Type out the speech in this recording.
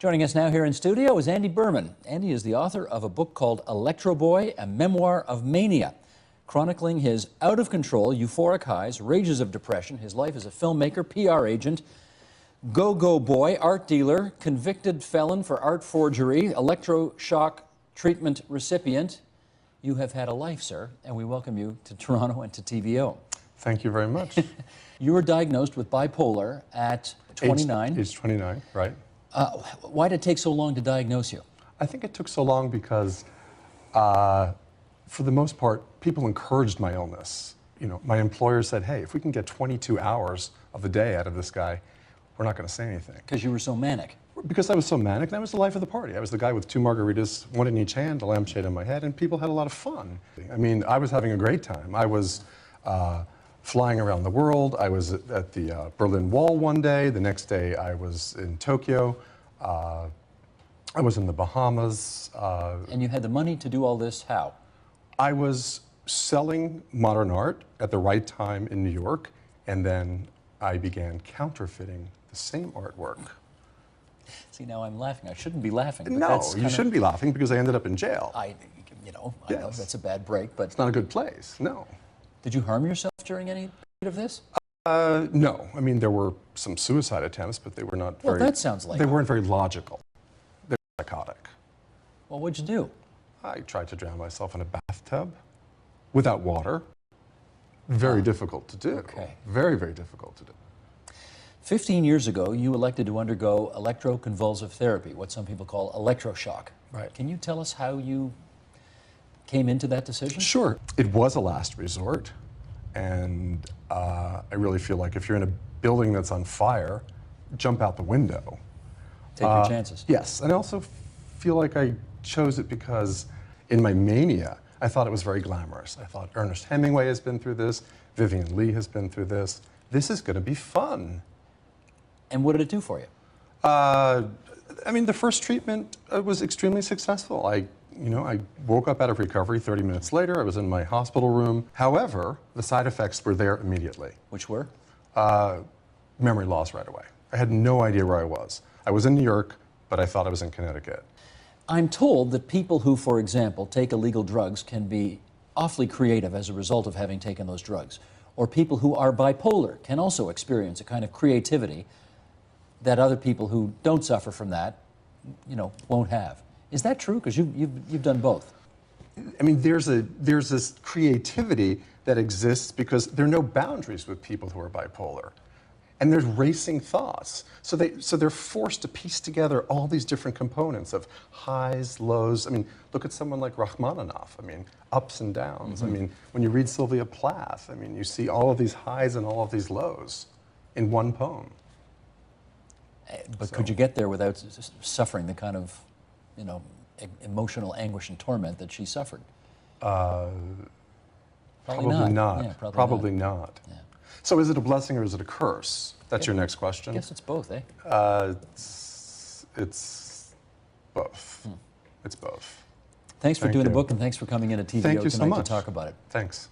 Joining us now here in studio is Andy Behrman. Andy is the author of a book called ELECTROBOY, a Memoir of Mania, chronicling his out-of-control euphoric highs, rages of depression, his life as a filmmaker, PR agent, go-go boy, art dealer, convicted felon for art forgery, electro-shock treatment recipient. You have had a life, sir, and we welcome you to Toronto and to TVO. Thank you very much. You were diagnosed with bipolar at 29. Age 29, right. Why did it take so long to diagnose you? I think it took so long because, for the most part, people encouraged my illness. You know, my employer said, hey, if we can get 22 hours of the day out of this guy, we're not going to say anything. Because you were so manic. Because I was so manic, and I was the life of the party. I was the guy with 2 margaritas, 1 in each hand, a lampshade on my head, and people had a lot of fun. I mean, I was having a great time. I was flying around the world. I was at the Berlin Wall one day. The next day I was in Tokyo. I was in the Bahamas. And you had the money to do all this how? I was selling modern art at the right time in New York, and then I began counterfeiting the same artwork. See, now I'm laughing. I shouldn't be laughing. But No, you shouldn't be laughing because I ended up in jail. I know that's a bad break, but... It's not a good place, no. Did you harm yourself during any period of this? No. I mean, there were some suicide attempts, but they were not very... Well, that sounds like... They weren't very logical. They were psychotic. Well, what'd you do? I tried to drown myself in a bathtub without water. Very difficult to do. Okay. Very, very difficult to do. 15 years ago, you elected to undergo electroconvulsive therapy, what some people call electroshock. Right. Can you tell us how you came into that decision? Sure. It was a last resort, and I really feel like if you're in a building that's on fire, jump out the window. Take your chances. Yes, and I also feel like I chose it because in my mania, I thought it was very glamorous. I thought Ernest Hemingway has been through this, Vivian Leigh has been through this. This is going to be fun. And what did it do for you? I mean, the first treatment was extremely successful. I woke up out of recovery 30 minutes later. I was in my hospital room. However, the side effects were there immediately. Which were? Memory loss right away. I had no idea where I was. I was in New York, but I thought I was in Connecticut. I'm told that people who, for example, take illegal drugs can be awfully creative as a result of having taken those drugs. Or people who are bipolar can also experience a kind of creativity that other people who don't suffer from that, won't have. Is that true? Because you've done both. I mean, there's this creativity that exists because there are no boundaries with people who are bipolar. And there's racing thoughts. So they're forced to piece together all these different components of highs, lows. I mean, look at someone like Rachmaninoff. I mean, ups and downs. I mean, when you read Sylvia Plath, I mean, you see all of these highs and all of these lows in one poem. But could you get there without suffering the kind of, emotional anguish and torment that she suffered? Probably not. Yeah, probably not. Yeah. So is it a blessing or is it a curse? That's your next question. I guess it's both, eh? It's both. It's both. Thanks for doing the book, and thanks for coming in at TVO Thank you so tonight much. to talk about it. Thanks.